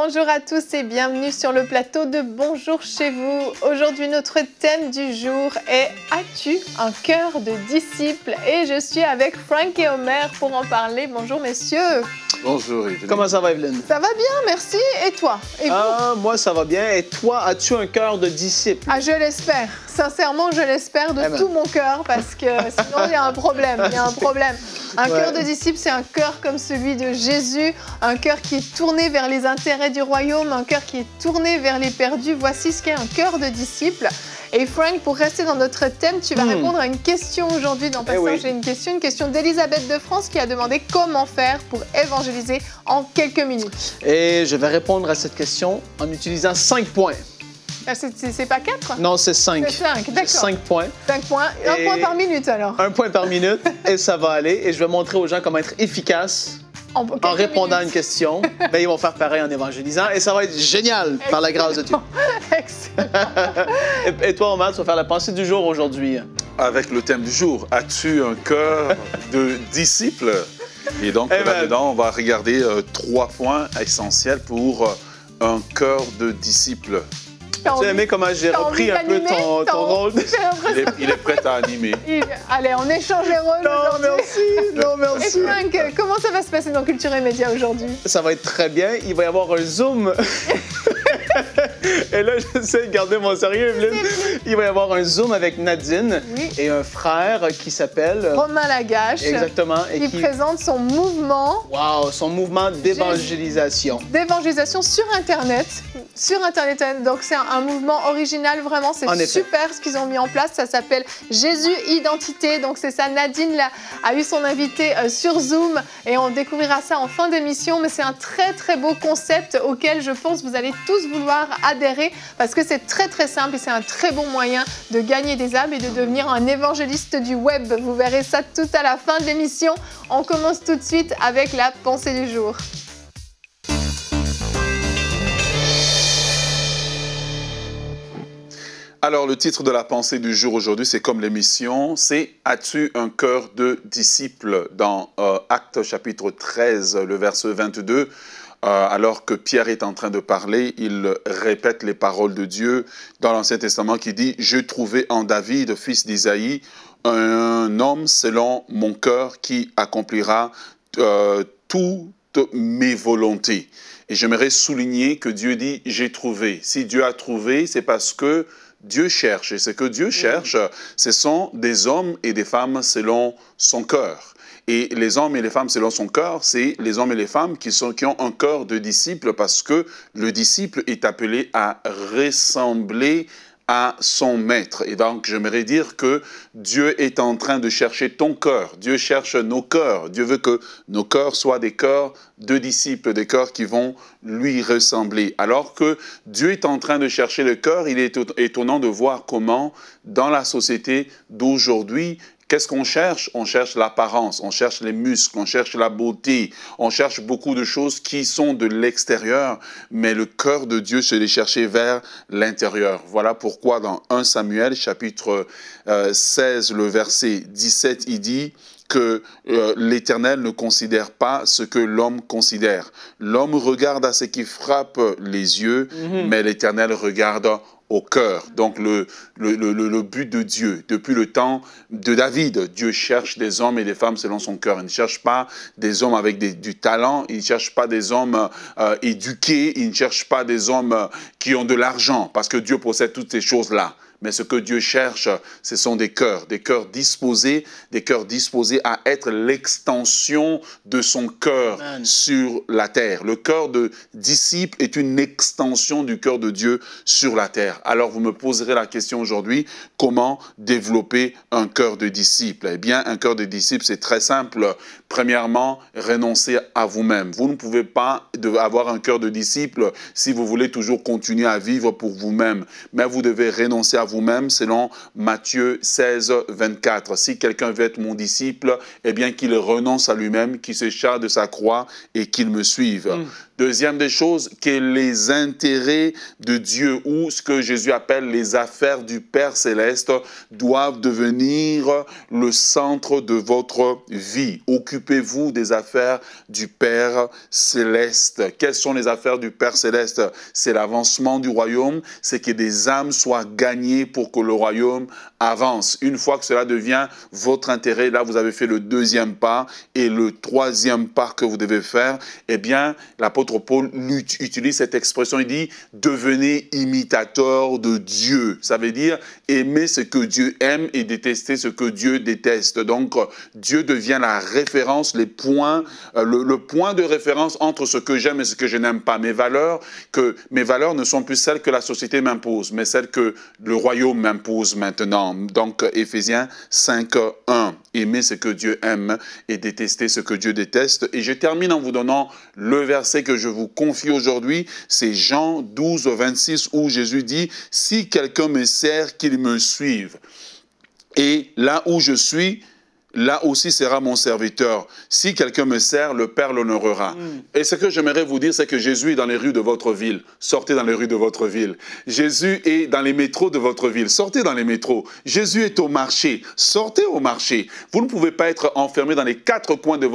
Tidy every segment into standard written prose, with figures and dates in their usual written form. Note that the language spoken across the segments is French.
Bonjour à tous et bienvenue sur le plateau de Bonjour chez vous. Aujourd'hui, notre thème du jour est « As-tu un cœur de disciple ?» Et je suis avec Frank et Omer pour en parler. Bonjour messieurs. Bonjour Evelyne. Comment ça va Evelyne? Ça va bien, merci. Et toi? Et vous? Moi ça va bien. Et toi, as-tu un cœur de disciple? Ah, je l'espère. Sincèrement, je l'espère de tout mon cœur parce que sinon il y a un problème. Il y a un problème. Un cœur de disciple, c'est un cœur comme celui de Jésus, un cœur qui est tourné vers les intérêts du royaume, un cœur qui est tourné vers les perdus. Voici ce qu'est un cœur de disciple. Et Frank, pour rester dans notre thème, tu vas répondre à une question aujourd'hui dans Passage. J'ai une question d'Elisabeth de France qui a demandé comment faire pour évangéliser en quelques minutes. Et je vais répondre à cette question en utilisant 5 points. Ah, c'est pas 4? Non, c'est 5. C'est 5, d'accord. 5 points. 5 points. Un point par minute alors. Un point par minute et ça va aller. Et je vais montrer aux gens comment être efficace en répondant à une question. Ben, ils vont faire pareil en évangélisant et ça va être génial par la grâce de Dieu. Excellent. Et toi, Omar, tu vas faire la pensée du jour aujourd'hui. Avec le thème du jour, as-tu un cœur de disciple? Et donc là-dedans, on va regarder 3 points essentiels pour un cœur de disciple. Tu as aimé comment j'ai repris un peu ton rôle? Il est prêt à animer. Allez, on échange les rôles aujourd'hui. Non, merci. Et Frank, comment ça va se passer dans Culture et Médias aujourd'hui? Ça va être très bien. Il va y avoir un Zoom. Et là, j'essaie de garder mon sérieux, Evelyne. Il va y avoir un Zoom avec Nadine et un frère qui s'appelle... Romain Lagache. Exactement. Et qui présente son mouvement... Wow, son mouvement d'évangélisation. D'évangélisation sur Internet. Sur Internet. Donc, c'est un mouvement original, vraiment. C'est super ce qu'ils ont mis en place. Ça s'appelle Jésus Identité. Donc, c'est ça. Nadine a eu son invité sur Zoom et on découvrira ça en fin d'émission. Mais c'est un très, très beau concept auquel je pense que vous allez tous vouloir adhérer parce que c'est très, très simple et c'est un très bon moyen de gagner des âmes et de devenir un évangéliste du web. Vous verrez ça tout à la fin de l'émission. On commence tout de suite avec la pensée du jour. Alors, le titre de la pensée du jour aujourd'hui, c'est comme l'émission, c'est « As-tu un cœur de disciple ?» Dans Actes chapitre 13, le verset 22, alors que Pierre est en train de parler, il répète les paroles de Dieu dans l'Ancien Testament qui dit « Je trouvais en David, fils d'Isaïe, un homme selon mon cœur qui accomplira toutes mes volontés. » Et j'aimerais souligner que Dieu dit « J'ai trouvé ». Si Dieu a trouvé, c'est parce que Dieu cherche. Et ce que Dieu cherche, ce sont des hommes et des femmes selon son cœur. Et les hommes et les femmes selon son cœur, c'est les hommes et les femmes qui ont un cœur de disciple parce que le disciple est appelé à ressembler à son maître. Et donc, j'aimerais dire que Dieu est en train de chercher ton cœur. Dieu cherche nos cœurs. Dieu veut que nos cœurs soient des cœurs de disciples, des cœurs qui vont lui ressembler. Alors que Dieu est en train de chercher le cœur, il est étonnant de voir comment, dans la société d'aujourd'hui, qu'est-ce qu'on cherche? On cherche l'apparence, on cherche les muscles, on cherche la beauté, on cherche beaucoup de choses qui sont de l'extérieur, mais le cœur de Dieu, c'est de les chercher vers l'intérieur. Voilà pourquoi dans 1 Samuel, chapitre 16, le verset 17, il dit que l'Éternel ne considère pas ce que l'homme considère. L'homme regarde à ce qui frappe les yeux, mais l'Éternel regarde au cœur. Donc le but de Dieu, depuis le temps de David, Dieu cherche des hommes et des femmes selon son cœur. Il ne cherche pas des hommes avec du talent, il ne cherche pas des hommes éduqués, il ne cherche pas des hommes qui ont de l'argent, parce que Dieu possède toutes ces choses-là. mais ce que Dieu cherche, ce sont des cœurs disposés à être l'extension de son cœur sur la terre. Le cœur de disciple est une extension du cœur de Dieu sur la terre. Alors vous me poserez la question aujourd'hui, comment développer un cœur de disciple? Eh bien, un cœur de disciple, c'est très simple. Premièrement, renoncer à vous-même. Vous ne pouvez pas avoir un cœur de disciple si vous voulez toujours continuer à vivre pour vous-même. Mais vous devez renoncer à vous-même selon Matthieu 16, 24. Si quelqu'un veut être mon disciple, eh bien qu'il renonce à lui-même, qu'il se charge de sa croix et qu'il me suive. Deuxième des choses, que les intérêts de Dieu ou ce que Jésus appelle les affaires du Père Céleste doivent devenir le centre de votre vie. Occupez-vous des affaires du Père Céleste. Quelles sont les affaires du Père Céleste? C'est l'avancement du royaume, c'est que des âmes soient gagnées pour que le royaume avance. Une fois que cela devient votre intérêt, là vous avez fait le deuxième pas. Et le troisième pas que vous devez faire, eh bien, l'apôtre Paul utilise cette expression, il dit « devenez imitateur de Dieu ». Ça veut dire aimer ce que Dieu aime et détester ce que Dieu déteste. Donc, Dieu devient la référence, le point de référence entre ce que j'aime et ce que je n'aime pas. Mes valeurs ne sont plus celles que la société m'impose, mais celles que le royaume m'impose maintenant. Donc, Éphésiens 5, 1. Aimer ce que Dieu aime et détester ce que Dieu déteste. Et je termine en vous donnant le verset que je vous confie aujourd'hui. C'est Jean 12, 26 où Jésus dit « Si quelqu'un me sert, qu'il me suive. Et là où je suis, là aussi sera mon serviteur. Si quelqu'un me sert, le Père l'honorera. » Et ce que j'aimerais vous dire, c'est que Jésus est dans les rues de votre ville. Sortez dans les rues de votre ville. Jésus est dans les métros de votre ville. Sortez dans les métros. Jésus est au marché. Sortez au marché. Vous ne pouvez pas être enfermé dans les quatre coins des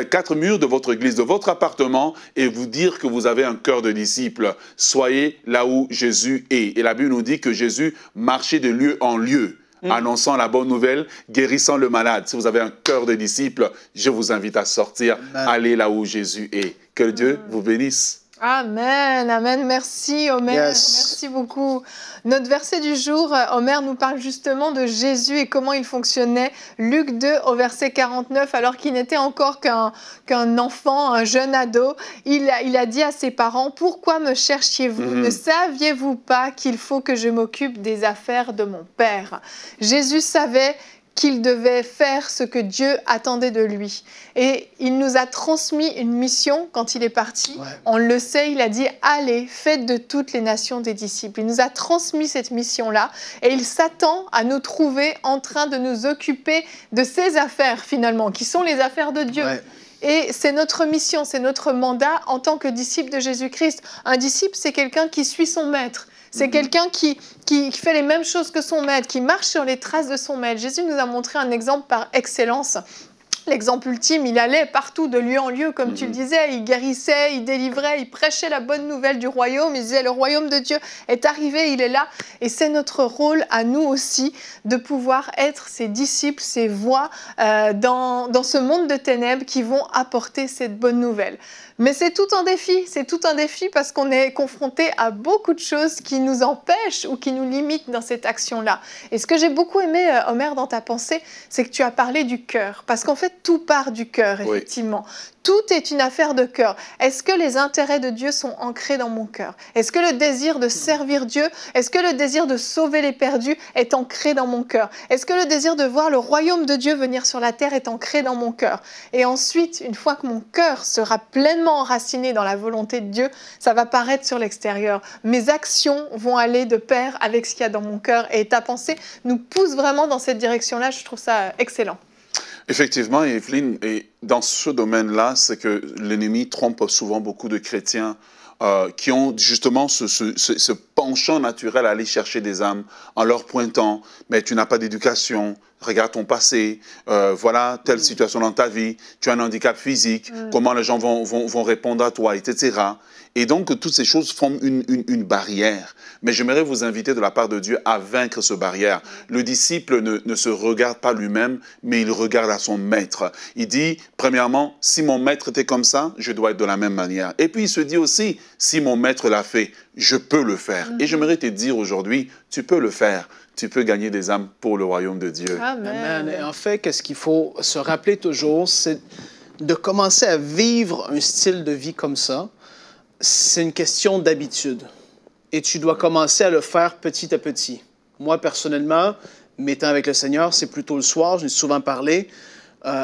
quatre murs de votre église, de votre appartement et vous dire que vous avez un cœur de disciple. Soyez là où Jésus est. Et la Bible nous dit que Jésus marchait de lieu en lieu, annonçant la bonne nouvelle, guérissant le malade. Si vous avez un cœur de disciple, je vous invite à sortir, aller là où Jésus est. Que Dieu vous bénisse. Amen, amen. Merci Omer, merci beaucoup. Notre verset du jour, Omer nous parle justement de Jésus et comment il fonctionnait. Luc 2 au verset 49, alors qu'il n'était encore qu'un enfant, un jeune ado, il a dit à ses parents, « Pourquoi me cherchiez-vous? Ne saviez-vous pas qu'il faut que je m'occupe des affaires de mon Père ?» Jésus savait qu'il devait faire ce que Dieu attendait de lui. Et il nous a transmis une mission quand il est parti. On le sait, il a dit « Allez, faites de toutes les nations des disciples ». Il nous a transmis cette mission-là et il s'attend à nous trouver en train de nous occuper de ses affaires finalement, qui sont les affaires de Dieu. Et c'est notre mission, c'est notre mandat en tant que disciple de Jésus-Christ. Un disciple, c'est quelqu'un qui suit son maître. C'est quelqu'un qui fait les mêmes choses que son maître, qui marche sur les traces de son maître. Jésus nous a montré un exemple par excellence. L'exemple ultime, il allait partout de lieu en lieu, comme tu le disais, il guérissait, il délivrait, il prêchait la bonne nouvelle du royaume, il disait le royaume de Dieu est arrivé, il est là. Et c'est notre rôle à nous aussi de pouvoir être ses disciples, ses voix dans ce monde de ténèbres qui vont apporter cette bonne nouvelle. Mais c'est tout un défi parce qu'on est confronté à beaucoup de choses qui nous empêchent ou qui nous limitent dans cette action-là. Et ce que j'ai beaucoup aimé, Omer, dans ta pensée, c'est que tu as parlé du cœur. Parce qu'en fait, tout part du cœur, effectivement. Tout est une affaire de cœur. Est-ce que les intérêts de Dieu sont ancrés dans mon cœur? Est-ce que le désir de servir Dieu, est-ce que le désir de sauver les perdus est ancré dans mon cœur? Est-ce que le désir de voir le royaume de Dieu venir sur la terre est ancré dans mon cœur? Et ensuite, une fois que mon cœur sera pleinement enraciné dans la volonté de Dieu, ça va paraître sur l'extérieur. Mes actions vont aller de pair avec ce qu'il y a dans mon cœur. Et ta pensée nous pousse vraiment dans cette direction-là. Je trouve ça excellent. Effectivement, Evelyne, et dans ce domaine-là, c'est que l'ennemi trompe souvent beaucoup de chrétiens qui ont justement ce penchant naturel à aller chercher des âmes en leur pointant « mais tu n'as pas d'éducation, regarde ton passé, voilà telle situation dans ta vie, tu as un handicap physique, comment les gens vont répondre à toi, etc. » Et donc, toutes ces choses forment une barrière. Mais j'aimerais vous inviter de la part de Dieu à vaincre cette barrière. Le disciple ne se regarde pas lui-même, mais il regarde à son maître. Il dit, premièrement, si mon maître était comme ça, je dois être de la même manière. Et puis, il se dit aussi, si mon maître l'a fait, je peux le faire. Et j'aimerais te dire aujourd'hui, tu peux le faire. Tu peux gagner des âmes pour le royaume de Dieu. Amen. Et en fait, qu'est-ce qu'il faut se rappeler toujours, c'est de commencer à vivre un style de vie comme ça. C'est une question d'habitude. Et tu dois commencer à le faire petit à petit. Moi, personnellement, mes temps avec le Seigneur, c'est plutôt le soir, j'en ai souvent parlé,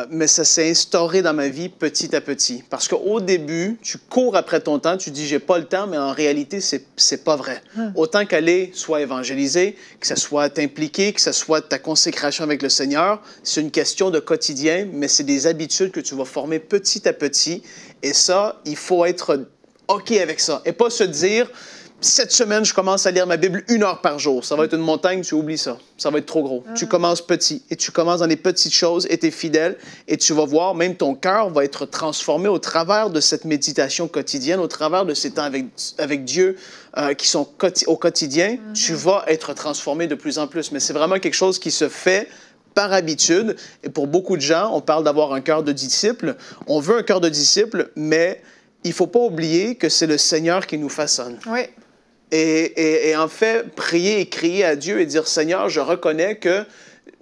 mais ça s'est instauré dans ma vie petit à petit. Parce qu'au début, tu cours après ton temps, tu dis « j'ai pas le temps », mais en réalité, c'est pas vrai. Autant qu'aller soit évangéliser, que ce soit t'impliquer, que ce soit ta consécration avec le Seigneur, c'est une question de quotidien, mais c'est des habitudes que tu vas former petit à petit. Et ça, il faut être OK avec ça. Et pas se dire « cette semaine, je commence à lire ma Bible 1 heure par jour. Ça va être une montagne, tu oublies ça. Ça va être trop gros. Tu commences petit et tu commences dans les petites choses et tu es fidèle et tu vas voir, même ton cœur va être transformé au travers de cette méditation quotidienne, au travers de ces temps avec Dieu qui sont au quotidien. Tu vas être transformé de plus en plus. Mais c'est vraiment quelque chose qui se fait par habitude. Et pour beaucoup de gens, on parle d'avoir un cœur de disciple. On veut un cœur de disciple, mais il ne faut pas oublier que c'est le Seigneur qui nous façonne. Oui. Et en fait, prier et crier à Dieu et dire « Seigneur, je reconnais que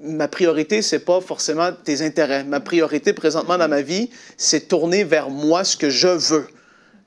ma priorité, ce n'est pas forcément tes intérêts. Ma priorité présentement dans ma vie, c'est tourner vers moi ce que je veux. »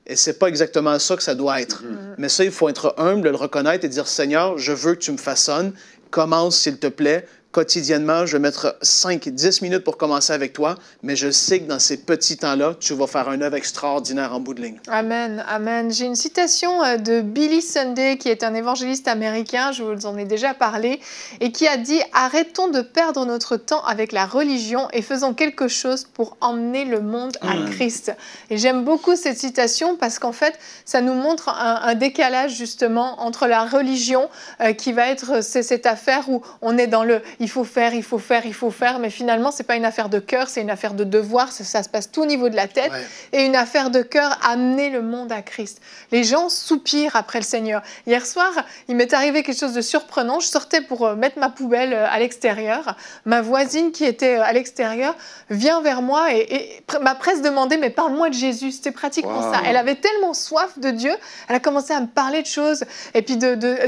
Et ce n'est pas exactement ça que ça doit être. Mais ça, il faut être humble, le reconnaître et dire « Seigneur, je veux que tu me façonnes. Commence, s'il te plaît. » Quotidiennement, je vais mettre 5-10 minutes pour commencer avec toi, mais je sais que dans ces petits temps-là, tu vas faire une œuvre extraordinaire en bout de ligne. Amen, amen. J'ai une citation de Billy Sunday, qui est un évangéliste américain, je vous en ai déjà parlé, et qui a dit « Arrêtons de perdre notre temps avec la religion et faisons quelque chose pour emmener le monde à Christ. » Et j'aime beaucoup cette citation parce qu'en fait, ça nous montre un décalage justement entre la religion qui va être cette affaire où on est dans le « il faut faire, il faut faire, il faut faire », mais finalement, ce n'est pas une affaire de cœur, c'est une affaire de devoir, ça se passe tout au niveau de la tête, et une affaire de cœur, amener le monde à Christ. Les gens soupirent après le Seigneur. Hier soir, il m'est arrivé quelque chose de surprenant, je sortais pour mettre ma poubelle à l'extérieur, ma voisine qui était à l'extérieur vient vers moi et m'a presque demandé « mais parle-moi de Jésus », c'était pratiquement ça. Elle avait tellement soif de Dieu, elle a commencé à me parler de choses, et puis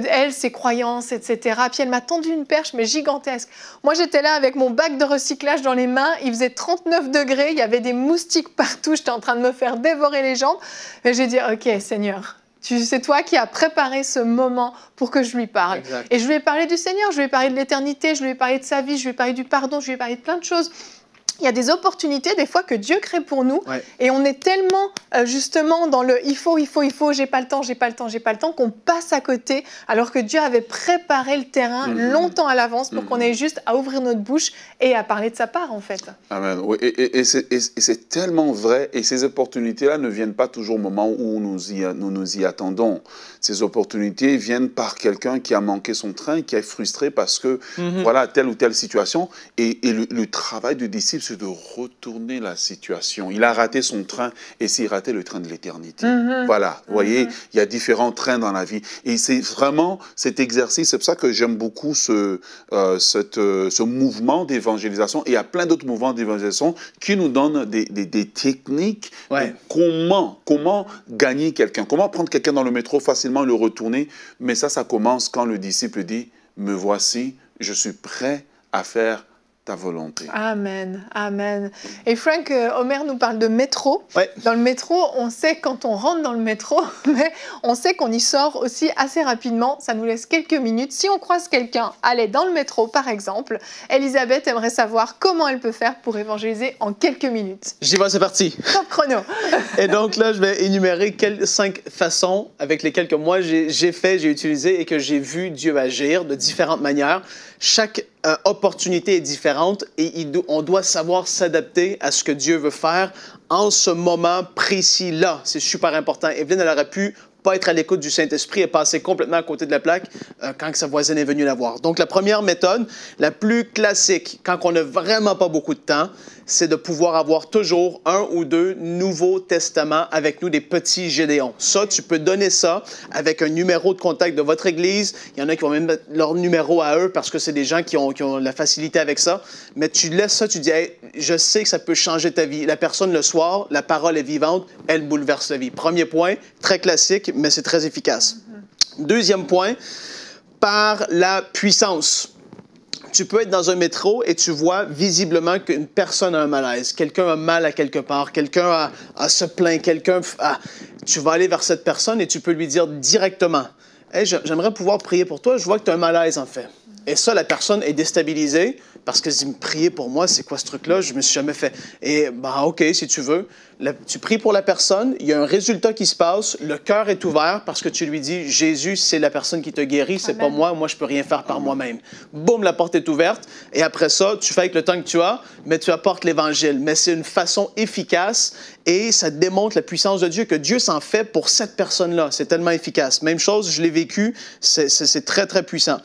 elle, ses croyances, etc. Puis elle m'a tendu une perche, mais gigantesque. Moi, j'étais là avec mon bac de recyclage dans les mains, il faisait 39 degrés, il y avait des moustiques partout, j'étais en train de me faire dévorer les jambes. Et j'ai dit, OK, Seigneur, c'est toi qui as préparé ce moment pour que je lui parle. Exact. Et je lui ai parlé du Seigneur, je lui ai parlé de l'éternité, je lui ai parlé de sa vie, je lui ai parlé du pardon, je lui ai parlé de plein de choses. Il y a des opportunités, des fois, que Dieu crée pour nous. Et on est tellement, justement, dans le « il faut, j'ai pas le temps, j'ai pas le temps, j'ai pas le temps » qu'on passe à côté, alors que Dieu avait préparé le terrain longtemps à l'avance pour qu'on ait juste à ouvrir notre bouche et à parler de sa part, en fait. Amen. Oui, et c'est tellement vrai. Et ces opportunités-là ne viennent pas toujours au moment où nous y attendons. Ces opportunités viennent par quelqu'un qui a manqué son train, qui est frustré parce que, voilà, telle ou telle situation. Et le travail du disciple, c'est de retourner la situation. Il a raté son train et s'il ratait le train de l'éternité. Voilà, vous voyez, il y a différents trains dans la vie. Et c'est vraiment cet exercice, c'est pour ça que j'aime beaucoup ce mouvement d'évangélisation. Et il y a plein d'autres mouvements d'évangélisation qui nous donnent des techniques. Comment gagner quelqu'un, comment prendre quelqu'un dans le métro facilement et le retourner. Mais ça commence quand le disciple dit « Me voici, je suis prêt à faire ta volonté. » Amen, amen. Et Frank, Omer nous parle de métro. Dans le métro, on sait quand on rentre dans le métro, mais on sait qu'on y sort aussi assez rapidement. Ça nous laisse quelques minutes. Si on croise quelqu'un, allez dans le métro par exemple, Elisabeth aimerait savoir comment elle peut faire pour évangéliser en quelques minutes. J'y vais, c'est parti. Top chrono. Et donc là, je vais énumérer 5 façons avec lesquelles que moi j'ai utilisé et que j'ai vu Dieu agir de différentes manières. Chaque opportunité est différente et on doit savoir s'adapter à ce que Dieu veut faire en ce moment précis-là. C'est super important. Evelyne, elle aurait pu pas être à l'écoute du Saint-Esprit et passer complètement à côté de la plaque quand sa voisine est venue la voir. Donc, la première méthode, la plus classique, quand on n'a vraiment pas beaucoup de temps, c'est de pouvoir avoir toujours 1 ou 2 Nouveaux Testaments avec nous, des petits Gédéons. Ça, tu peux donner ça avec un numéro de contact de votre Église. Il y en a qui vont même mettre leur numéro à eux parce que c'est des gens qui ont la facilité avec ça. Mais tu laisses ça, tu dis hey, « je sais que ça peut changer ta vie ». La personne, le soir, la parole est vivante, elle bouleverse la vie. Premier point, très classique, mais c'est très efficace. Deuxième point, par la puissance. Tu peux être dans un métro et tu vois visiblement qu'une personne a un malaise. Quelqu'un a mal à quelque part, quelqu'un a se plaint, tu vas aller vers cette personne et tu peux lui dire directement, « Hey, j'aimerais pouvoir prier pour toi, je vois que tu as un malaise en fait. » Et ça, la personne est déstabilisée parce que prier pour moi, c'est quoi ce truc-là? Je me suis jamais fait. Et OK, si tu veux. Tu pries pour la personne, il y a un résultat qui se passe, le cœur est ouvert parce que tu lui dis, Jésus, c'est la personne qui te guérit, c'est pas moi je peux rien faire par moi-même. Boum, la porte est ouverte. Et après ça, tu fais avec le temps que tu as, mais tu apportes l'Évangile. Mais c'est une façon efficace et ça démontre la puissance de Dieu, que Dieu s'en fait pour cette personne-là. C'est tellement efficace. Même chose, je l'ai vécu, c'est très, très puissant.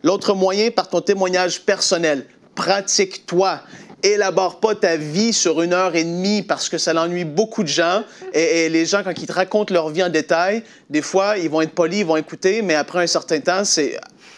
L'autre moyen, par ton témoignage personnel, pratique-toi. Élabore pas ta vie sur 1h30 parce que ça l'ennuie beaucoup de gens. Et les gens, quand ils te racontent leur vie en détail, des fois, ils vont être polis, ils vont écouter, mais après un certain temps,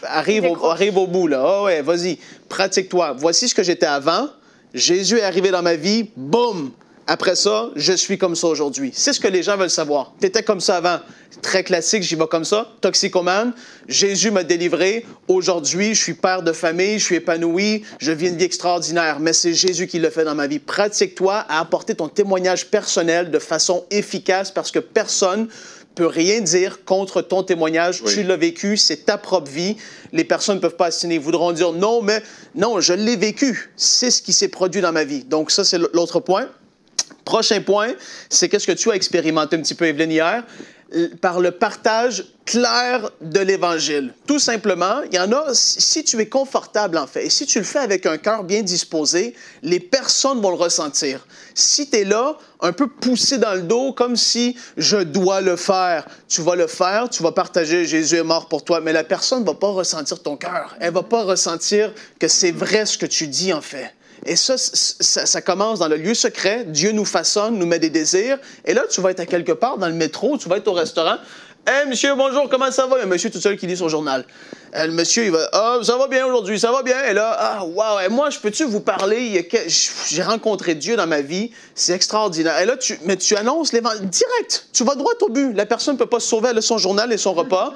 arrive au bout, là. Oh ouais, vas-y, pratique-toi. Voici ce que j'étais avant. Jésus est arrivé dans ma vie, boum! Après ça, je suis comme ça aujourd'hui. C'est ce que les gens veulent savoir. Tu étais comme ça avant. Très classique, j'y vais comme ça. Toxicomane, Jésus m'a délivré. Aujourd'hui, je suis père de famille, je suis épanoui, je vis une vie extraordinaire. Mais c'est Jésus qui l'a fait dans ma vie. Pratique-toi à apporter ton témoignage personnel de façon efficace parce que personne peut rien dire contre ton témoignage. Oui. Tu l'as vécu, c'est ta propre vie. Les personnes ne peuvent pas assiner. Ils voudront dire non, mais non, je l'ai vécu. C'est ce qui s'est produit dans ma vie. Donc ça, c'est l'autre point. Prochain point, c'est qu'est-ce que tu as expérimenté un petit peu, Evelyne, hier, par le partage clair de l'Évangile. Tout simplement, il y en a, si tu es confortable en fait, et si tu le fais avec un cœur bien disposé, les personnes vont le ressentir. Si tu es là, un peu poussé dans le dos, comme si je dois le faire, tu vas le faire, tu vas partager, Jésus est mort pour toi, mais la personne ne va pas ressentir ton cœur. Elle ne va pas ressentir que c'est vrai ce que tu dis en fait. Et ça commence dans le lieu secret. Dieu nous façonne, nous met des désirs. Et là, tu vas être à quelque part dans le métro, tu vas être au restaurant. « Hey, monsieur, bonjour, comment ça va? » Il y a un monsieur tout seul qui lit son journal. Le monsieur, il va « Ah, ça va bien aujourd'hui, ça va bien. » Et là, « Ah, wow, et moi, je peux-tu vous parler? J'ai rencontré Dieu dans ma vie, c'est extraordinaire. » Et là, tu annonces l'évangile direct. Tu vas droit au but. La personne ne peut pas se sauver, elle a son journal et son repas.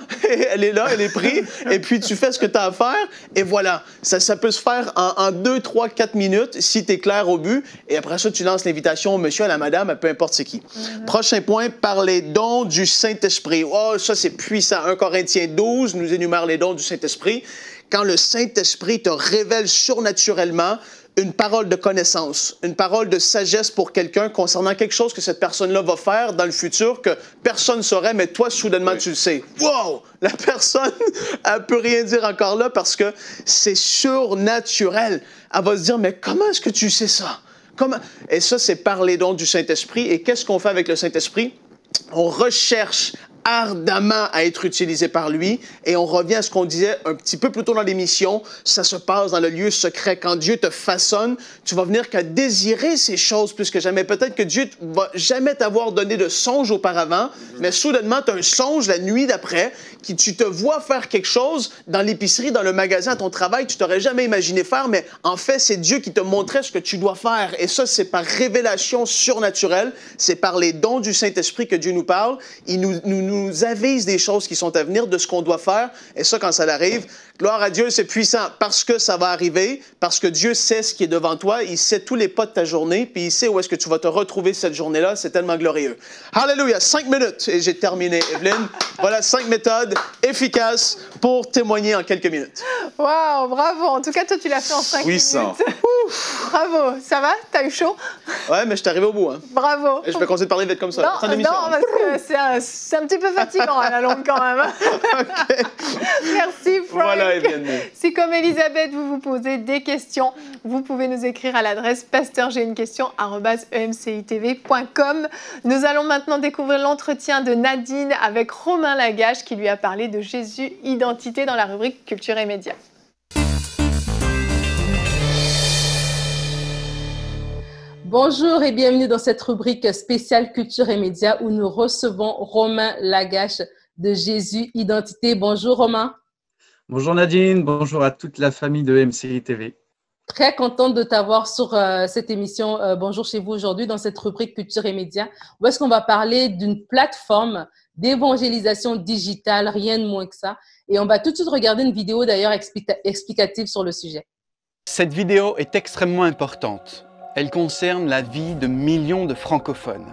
Elle est là, elle est prise. Et puis, tu fais ce que tu as à faire. Et voilà, ça peut se faire en 2, 3, 4 minutes si tu es clair au but. Et après ça, tu lances l'invitation au monsieur, à la madame, à peu importe c'est qui. Prochain point, par les dons du Saint-Esprit. Oh, ça, c'est puissant. 1 Corinthiens 12 nous énumère les dons du Saint-Esprit. Quand le Saint-Esprit te révèle surnaturellement une parole de connaissance, une parole de sagesse pour quelqu'un concernant quelque chose que cette personne-là va faire dans le futur que personne ne saurait, mais toi, soudainement, oui. Tu le sais. Wow! La personne, elle ne peut rien dire encore là parce que c'est surnaturel. Elle va se dire, mais comment est-ce que tu sais ça? Comment? Et ça, c'est par les dons du Saint-Esprit. Et qu'est-ce qu'on fait avec le Saint-Esprit? On recherche ardemment à être utilisé par lui. Et on revient à ce qu'on disait un petit peu plus tôt dans l'émission, ça se passe dans le lieu secret. Quand Dieu te façonne, tu vas venir qu'à désirer ces choses plus que jamais. Peut-être que Dieu ne va jamais t'avoir donné de songe auparavant, mais soudainement, tu as un songe la nuit d'après, tu te vois faire quelque chose dans l'épicerie, dans le magasin, à ton travail, tu t'aurais jamais imaginé faire, mais en fait, c'est Dieu qui te montrait ce que tu dois faire. Et ça, c'est par révélation surnaturelle, c'est par les dons du Saint-Esprit que Dieu nous parle. Il nous avise des choses qui sont à venir, de ce qu'on doit faire. Et ça, quand ça arrive, gloire à Dieu, c'est puissant parce que ça va arriver, parce que Dieu sait ce qui est devant toi, il sait tous les pas de ta journée, puis il sait où est-ce que tu vas te retrouver cette journée-là. C'est tellement glorieux. Alléluia! 5 minutes et j'ai terminé, Evelyne. Voilà 5 méthodes efficaces pour témoigner en quelques minutes. Wow, bravo! En tout cas, toi, tu l'as fait en 5 minutes. Bravo! Ça va? T'as eu chaud? Ouais, mais je suis arrivé au bout. Hein. Bravo! Et je vais continuer de parler vite comme ça. Non, parce que c'est un petit peu fatigant à la longue quand même. Okay. Merci, Frank. Voilà, si comme Elisabeth, vous vous posez des questions, vous pouvez nous écrire à l'adresse pasteur.j'ai-une-question@emcitv.com. Nous allons maintenant découvrir l'entretien de Nadine avec Romain Lagache qui lui a parlé de Jésus Identité dans la rubrique Culture et Médias. Bonjour et bienvenue dans cette rubrique spéciale Culture et Médias où nous recevons Romain Lagache de Jésus Identité. Bonjour Romain. Bonjour Nadine, bonjour à toute la famille de MCI TV. Très contente de t'avoir sur cette émission Bonjour chez vous aujourd'hui dans cette rubrique Culture et Médias où est-ce qu'on va parler d'une plateforme d'évangélisation digitale, rien de moins que ça. Et on va tout de suite regarder une vidéo d'ailleurs explicative sur le sujet. Cette vidéo est extrêmement importante. Elle concerne la vie de millions de francophones.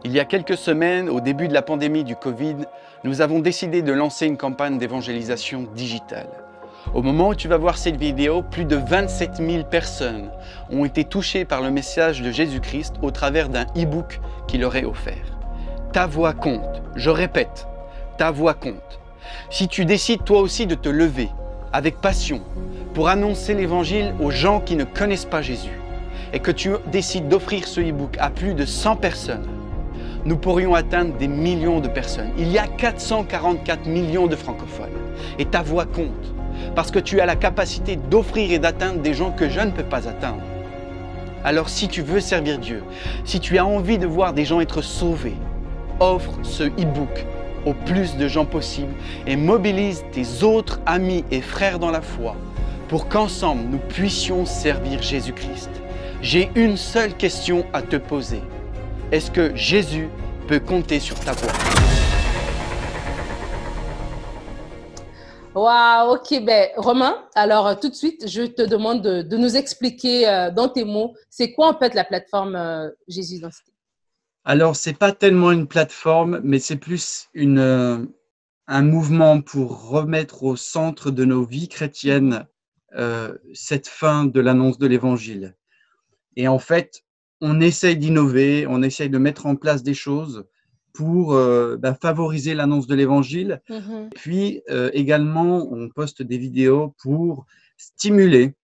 Il y a quelques semaines, au début de la pandémie du Covid, nous avons décidé de lancer une campagne d'évangélisation digitale. Au moment où tu vas voir cette vidéo, plus de 27 000 personnes ont été touchées par le message de Jésus-Christ au travers d'un e-book qu'il leur est offert. Ta voix compte. Je répète, ta voix compte. Si tu décides toi aussi de te lever avec passion pour annoncer l'évangile aux gens qui ne connaissent pas Jésus et que tu décides d'offrir ce e-book à plus de 100 personnes, nous pourrions atteindre des millions de personnes. Il y a 444 millions de francophones et ta voix compte parce que tu as la capacité d'offrir et d'atteindre des gens que je ne peux pas atteindre. Alors si tu veux servir Dieu, si tu as envie de voir des gens être sauvés, offre ce e-book au plus de gens possible et mobilise tes autres amis et frères dans la foi pour qu'ensemble nous puissions servir Jésus-Christ. J'ai une seule question à te poser. Est-ce que Jésus peut compter sur ta voix? Waouh, ok, ben Romain, alors tout de suite, je te demande de nous expliquer dans tes mots, c'est quoi en fait la plateforme Jésus Identité? Alors, ce n'est pas tellement une plateforme, mais c'est plus un mouvement pour remettre au centre de nos vies chrétiennes cette fin de l'annonce de l'Évangile. Et en fait, on essaye d'innover, on essaye de mettre en place des choses pour favoriser l'annonce de l'Évangile. Puis également, on poste des vidéos pour stimuler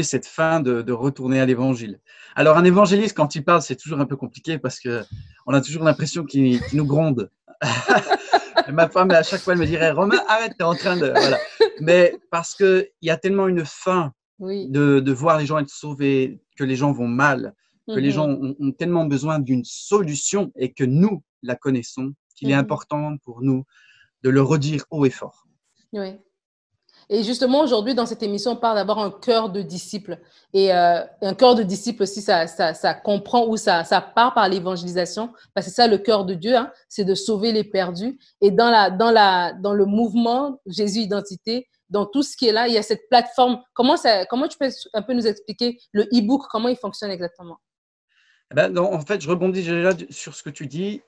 cette fin de retourner à l'Évangile. Alors, un évangéliste, quand il parle, c'est toujours un peu compliqué parce qu'on a toujours l'impression qu'il nous gronde. Ma femme, à chaque fois, elle me dirait « Romain, arrête, tu es en train de… » Voilà. Mais parce qu'il y a tellement une faim de voir les gens être sauvés, que les gens vont mal, que les gens ont tellement besoin d'une solution et que nous la connaissons, qu'il est important pour nous de le redire haut et fort. Oui. Et justement, aujourd'hui, dans cette émission, on parle d'avoir un cœur de disciple. Et un cœur de disciple aussi, ça comprend ou ça part par l'évangélisation. Parce que c'est ça le cœur de Dieu, hein, c'est de sauver les perdus. Et dans le mouvement Jésus Identité, dans tout ce qui est là, il y a cette plateforme. Comment tu peux un peu nous expliquer le e-book, comment il fonctionne exactement? En fait, je rebondis déjà sur ce que tu dis.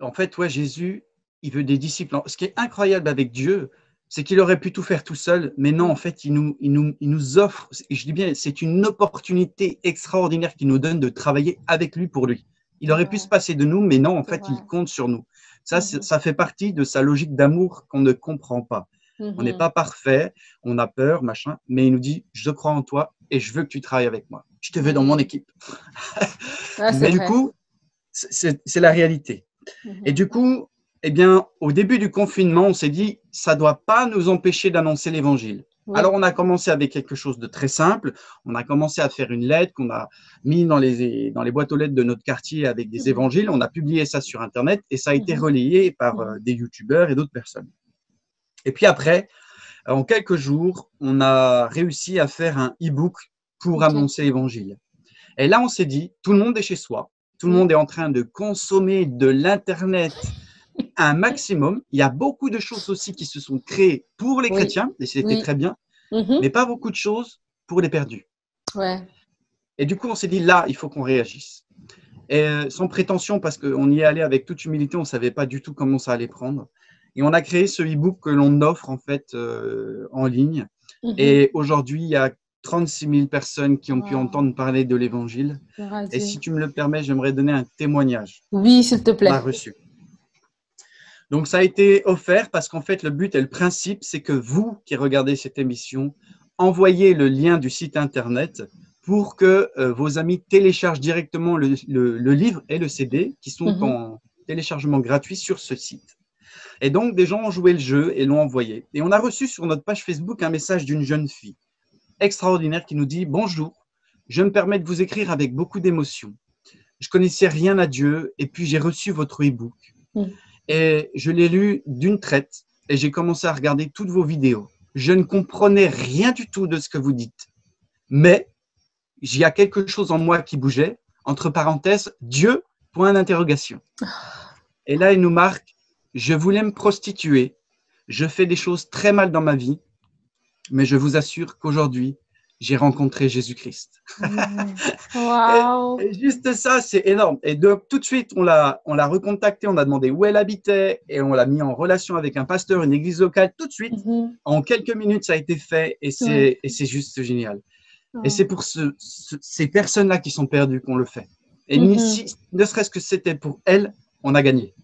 En fait, ouais, Jésus, il veut des disciples. Ce qui est incroyable avec Dieu, c'est qu'il aurait pu tout faire tout seul, mais non, en fait, il nous offre, et je dis bien, c'est une opportunité extraordinaire qu'il nous donne de travailler avec lui pour lui. Il aurait pu se passer de nous, mais non, en fait, il compte sur nous. Ça fait partie de sa logique d'amour qu'on ne comprend pas. On n'est pas parfait, on a peur, machin, mais il nous dit, je crois en toi et je veux que tu travailles avec moi. Je te veux dans mon équipe. Mais du coup, c'est la réalité. Et du coup, eh bien, au début du confinement, on s'est dit, ça ne doit pas nous empêcher d'annoncer l'Évangile. Alors, on a commencé avec quelque chose de très simple. On a commencé à faire une lettre qu'on a mis dans les boîtes aux lettres de notre quartier avec des évangiles. On a publié ça sur Internet et ça a été relayé par des youtubeurs et d'autres personnes. Et puis après, en quelques jours, on a réussi à faire un e-book pour annoncer l'Évangile. Et là, on s'est dit, tout le monde est chez soi. Tout le monde est en train de consommer de l'Internet un maximum. Il y a beaucoup de choses aussi qui se sont créées pour les chrétiens, et c'était très bien, mais pas beaucoup de choses pour les perdus. Et du coup, on s'est dit, là, il faut qu'on réagisse. Et sans prétention, parce qu'on y est allé avec toute humilité, on ne savait pas du tout comment ça allait prendre. Et on a créé ce e-book que l'on offre en fait en ligne. Et aujourd'hui, il y a 36 000 personnes qui ont pu entendre parler de l'Évangile. Et si tu me le permets, j'aimerais donner un témoignage. Oui, s'il te plaît. On l'a reçu. Donc, ça a été offert parce qu'en fait, le but et le principe, c'est que vous qui regardez cette émission, envoyez le lien du site Internet pour que vos amis téléchargent directement le livre et le CD qui sont en téléchargement gratuit sur ce site. Et donc, des gens ont joué le jeu et l'ont envoyé. Et on a reçu sur notre page Facebook un message d'une jeune fille extraordinaire qui nous dit « Bonjour, je me permets de vous écrire avec beaucoup d'émotion. Je connaissais rien à Dieu et puis j'ai reçu votre e-book. Et je l'ai lu d'une traite et j'ai commencé à regarder toutes vos vidéos. Je ne comprenais rien du tout de ce que vous dites. Mais il y a quelque chose en moi qui bougeait, entre parenthèses, Dieu, point d'interrogation. Et là, il nous marque, je voulais me prostituer, je fais des choses très mal dans ma vie, mais je vous assure qu'aujourd'hui, j'ai rencontré Jésus-Christ. Wow. Et juste ça, c'est énorme. Et donc, tout de suite, on l'a recontactée, on a demandé où elle habitait et on l'a mis en relation avec un pasteur, une église locale. Tout de suite, en quelques minutes, ça a été fait et c'est juste génial. Et c'est pour ces personnes-là qui sont perdues qu'on le fait. Et ne serait-ce que c'était pour elles, on a gagné.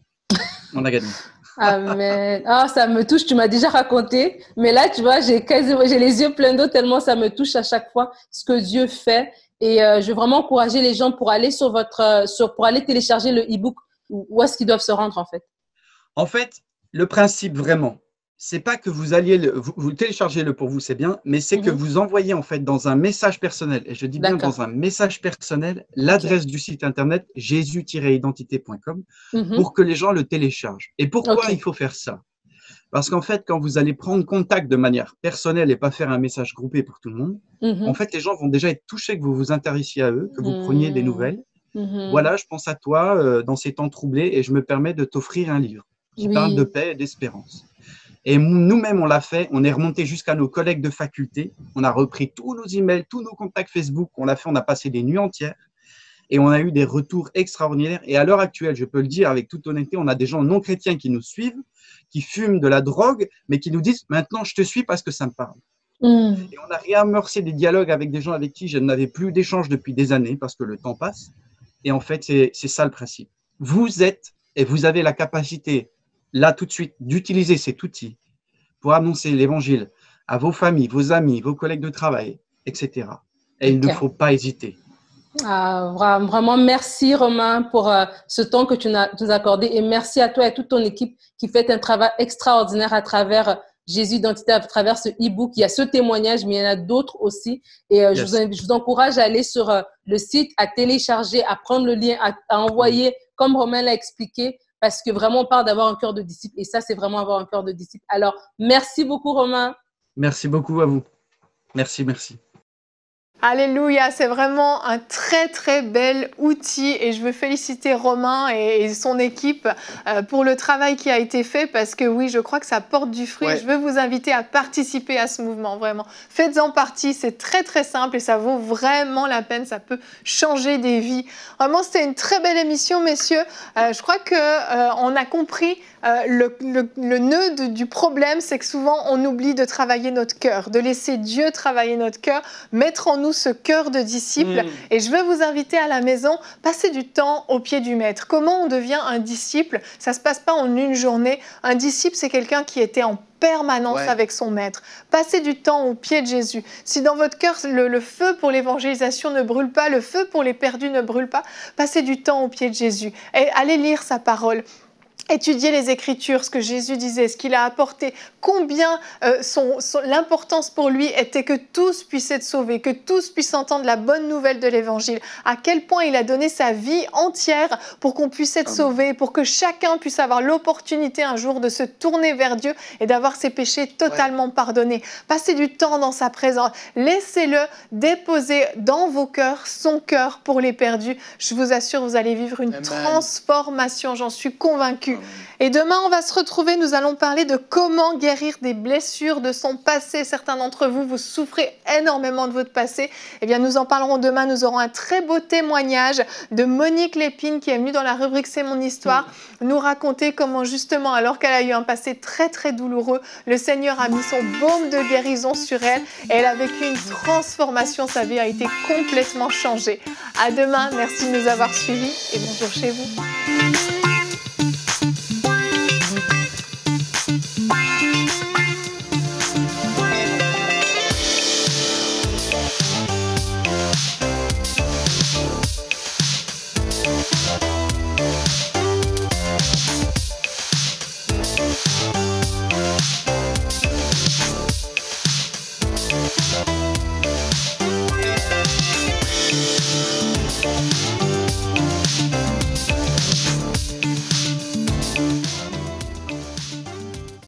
On a gagné. Amen. Ah, ça me touche, tu m'as déjà raconté, mais là, tu vois, j'ai les yeux pleins d'eau tellement ça me touche à chaque fois ce que Dieu fait. Et je veux vraiment encourager les gens pour aller pour aller télécharger le e-book. Où est-ce qu'ils doivent se rendre, en fait? En fait, le principe vraiment, c'est pas que vous alliez vous téléchargez-le pour vous, c'est bien, mais c'est que vous envoyez en fait dans un message personnel, et je dis bien dans un message personnel, l'adresse du site internet jésus-identité.com pour que les gens le téléchargent. Et pourquoi il faut faire ça? Parce qu'en fait, quand vous allez prendre contact de manière personnelle et pas faire un message groupé pour tout le monde, en fait, les gens vont déjà être touchés que vous vous intéressiez à eux, que vous preniez des nouvelles. Voilà, je pense à toi dans ces temps troublés et je me permets de t'offrir un livre qui parle de paix et d'espérance. Et nous-mêmes, on l'a fait, on est remonté jusqu'à nos collègues de faculté, on a repris tous nos emails, tous nos contacts Facebook, on l'a fait, on a passé des nuits entières et on a eu des retours extraordinaires. Et à l'heure actuelle, je peux le dire avec toute honnêteté, on a des gens non chrétiens qui nous suivent, qui fument de la drogue, mais qui nous disent « maintenant, je te suis parce que ça me parle ». Et on a réamorcé des dialogues avec des gens avec qui je n'avais plus d'échange depuis des années parce que le temps passe. Et en fait, c'est ça le principe. Vous êtes et vous avez la capacité là tout de suite d'utiliser cet outil pour annoncer l'évangile à vos familles, vos amis, vos collègues de travail, etc. Et il ne faut pas hésiter. Ah, vraiment, merci Romain pour ce temps que tu nous as accordé et merci à toi et à toute ton équipe qui fait un travail extraordinaire à travers Jésus Identité, à travers ce e-book. Il y a ce témoignage, mais il y en a d'autres aussi. Et je vous encourage à aller sur le site, à télécharger, à prendre le lien, à envoyer, comme Romain l'a expliqué, parce que vraiment, on parle d'avoir un cœur de disciple. Et ça, c'est vraiment avoir un cœur de disciple. Alors, merci beaucoup, Romain. Merci beaucoup à vous. Merci, merci. Alléluia, c'est vraiment un très très bel outil et je veux féliciter Romain et son équipe pour le travail qui a été fait parce que oui, je crois que ça porte du fruit. Je veux vous inviter à participer à ce mouvement, vraiment. Faites-en partie, c'est très très simple et ça vaut vraiment la peine, ça peut changer des vies. Vraiment, c'était une très belle émission, messieurs. Je crois qu'on a compris le nœud du problème, c'est que souvent on oublie de travailler notre cœur, de laisser Dieu travailler notre cœur, mettre en nous ce cœur de disciple. Et je veux vous inviter à la maison, passer du temps au pied du maître. Comment on devient un disciple? Ça ne se passe pas en une journée. Un disciple, c'est quelqu'un qui était en permanence avec son maître. Passez du temps au pied de Jésus. Si dans votre cœur, le feu pour l'évangélisation ne brûle pas, le feu pour les perdus ne brûle pas, passez du temps au pied de Jésus. Et allez lire sa parole. Étudier les Écritures, ce que Jésus disait, ce qu'il a apporté, combien l'importance pour lui était que tous puissent être sauvés, que tous puissent entendre la bonne nouvelle de l'Évangile, à quel point il a donné sa vie entière pour qu'on puisse être sauvé, pour que chacun puisse avoir l'opportunité un jour de se tourner vers Dieu et d'avoir ses péchés totalement pardonnés. Passez du temps dans sa présence, laissez-le déposer dans vos cœurs son cœur pour les perdus. Je vous assure, vous allez vivre une transformation, j'en suis convaincue. Et demain, on va se retrouver, nous allons parler de comment guérir des blessures de son passé. Certains d'entre vous, vous souffrez énormément de votre passé. Eh bien, nous en parlerons demain. Nous aurons un très beau témoignage de Monique Lépine qui est venue dans la rubrique C'est mon histoire nous raconter comment justement, alors qu'elle a eu un passé très très douloureux, le Seigneur a mis son baume de guérison sur elle et elle a vécu une transformation. Sa vie a été complètement changée. À demain, merci de nous avoir suivis et bonjour chez vous.